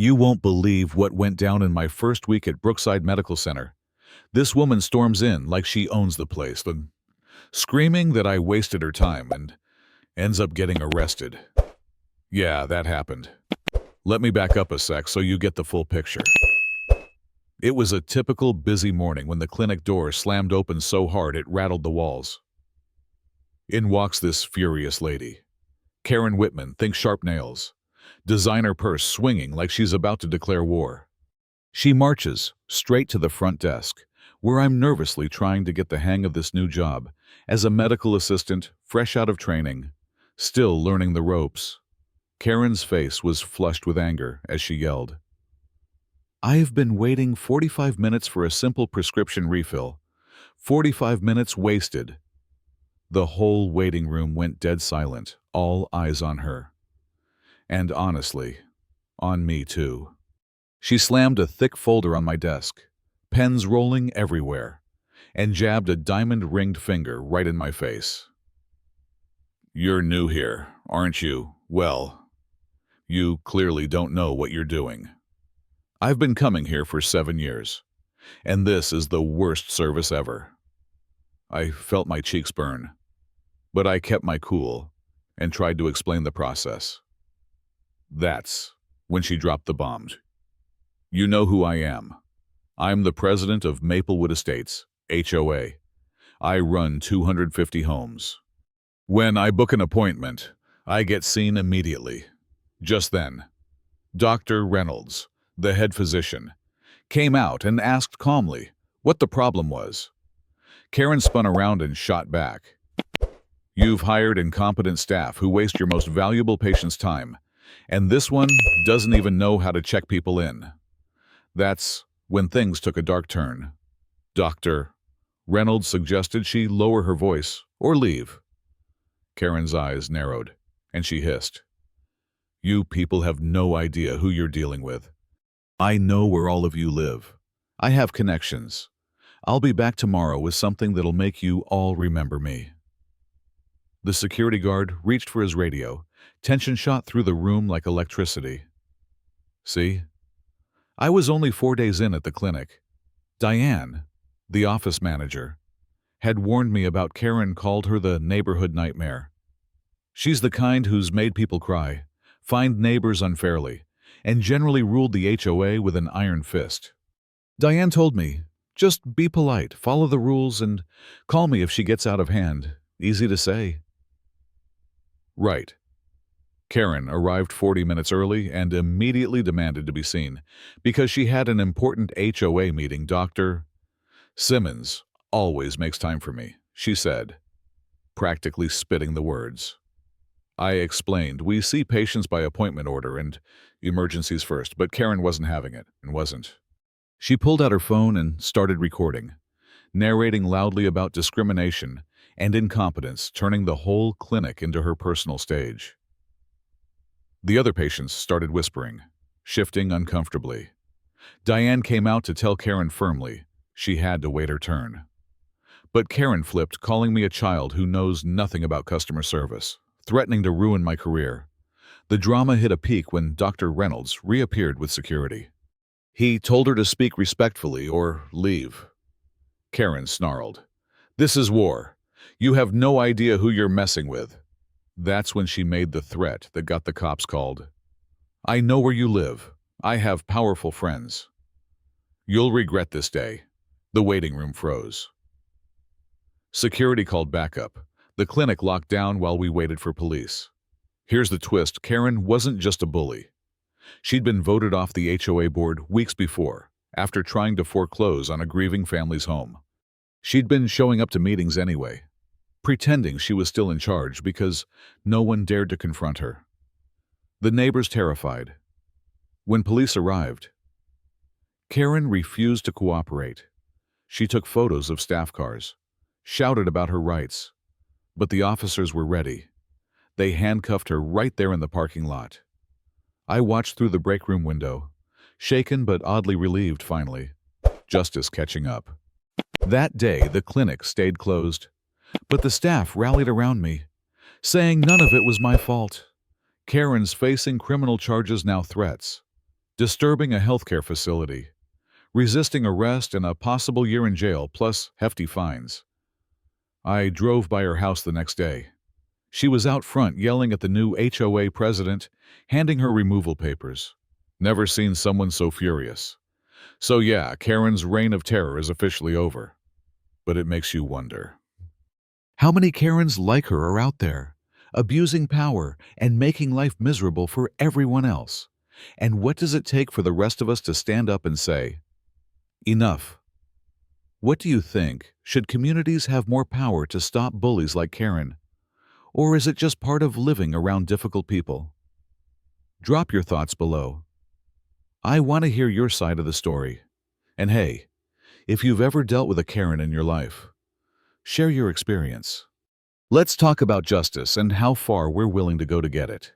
You won't believe what went down in my first week at Brookside Medical Center. This woman storms in like she owns the place, then screaming that I wasted her time and ends up getting arrested. Yeah, that happened. Let me back up a sec so you get the full picture. It was a typical busy morning when the clinic door slammed open so hard it rattled the walls. In walks this furious lady. Karen Whitman, think sharp nails. Designer purse swinging like she's about to declare war. She marches straight to the front desk, where I'm nervously trying to get the hang of this new job as a medical assistant, fresh out of training, still learning the ropes. Karen's face was flushed with anger as she yelled, "I've been waiting 45 minutes for a simple prescription refill. 45 minutes wasted." The whole waiting room went dead silent, all eyes on her. And honestly, on me too. She slammed a thick folder on my desk, pens rolling everywhere, and jabbed a diamond-ringed finger right in my face. "You're new here, aren't you? Well, you clearly don't know what you're doing. I've been coming here for 7 years, and this is the worst service ever." I felt my cheeks burn, but I kept my cool and tried to explain the process. That's when she dropped the bombs. "You know who I am. I'm the president of Maplewood Estates, HOA. I run 250 homes. When I book an appointment, I get seen immediately." Just then, Dr. Reynolds, the head physician, came out and asked calmly what the problem was. Karen spun around and shot back. "You've hired incompetent staff who waste your most valuable patient's time, and this one doesn't even know how to check people in." That's when things took a dark turn. Dr. Reynolds suggested she lower her voice or leave. Karen's eyes narrowed, and she hissed, "You people have no idea who you're dealing with. I know where all of you live. I have connections. I'll be back tomorrow with something that'll make you all remember me." The security guard reached for his radio. Tension shot through the room like electricity. See? I was only 4 days in at the clinic. Diane, the office manager, had warned me about Karen, called her the neighborhood nightmare. She's the kind who's made people cry, fined neighbors unfairly, and generally ruled the HOA with an iron fist. Diane told me, just be polite, follow the rules, and call me if she gets out of hand. Easy to say. Right. Karen arrived 40 minutes early and immediately demanded to be seen because she had an important HOA meeting. "Dr. Simmons always makes time for me," she said, practically spitting the words. I explained, "We see patients by appointment order and emergencies first," but Karen wasn't having it, and wasn't. She pulled out her phone and started recording, narrating loudly about discrimination and incompetence, turning the whole clinic into her personal stage. The other patients started whispering, shifting uncomfortably. Diane came out to tell Karen firmly she had to wait her turn. But Karen flipped, calling me a child who knows nothing about customer service, threatening to ruin my career. The drama hit a peak when Dr. Reynolds reappeared with security. He told her to speak respectfully or leave. Karen snarled, "This is war. You have no idea who you're messing with." That's when she made the threat that got the cops called. "I know where you live. I have powerful friends. You'll regret this day." The waiting room froze. Security called backup. The clinic locked down while we waited for police. Here's the twist: Karen wasn't just a bully. She'd been voted off the HOA board weeks before, after trying to foreclose on a grieving family's home. She'd been showing up to meetings anyway, pretending she was still in charge because no one dared to confront her. The neighbors terrified. When police arrived, Karen refused to cooperate. She took photos of staff cars, shouted about her rights, but the officers were ready. They handcuffed her right there in the parking lot. I watched through the break room window, shaken but oddly relieved finally. Justice catching up. That day, the clinic stayed closed, but the staff rallied around me, saying none of it was my fault. Karen's facing criminal charges, now threats. disturbing a healthcare facility, resisting arrest and a possible year in jail plus hefty fines. I drove by her house the next day. She was out front yelling at the new HOA president, handing her removal papers. Never seen someone so furious. So yeah, Karen's reign of terror is officially over. But it makes you wonder. How many Karens like her are out there, abusing power and making life miserable for everyone else? And what does it take for the rest of us to stand up and say, enough? What do you think? Should communities have more power to stop bullies like Karen? Or is it just part of living around difficult people? Drop your thoughts below. I want to hear your side of the story. And hey, if you've ever dealt with a Karen in your life, share your experience. Let's talk about justice and how far we're willing to go to get it.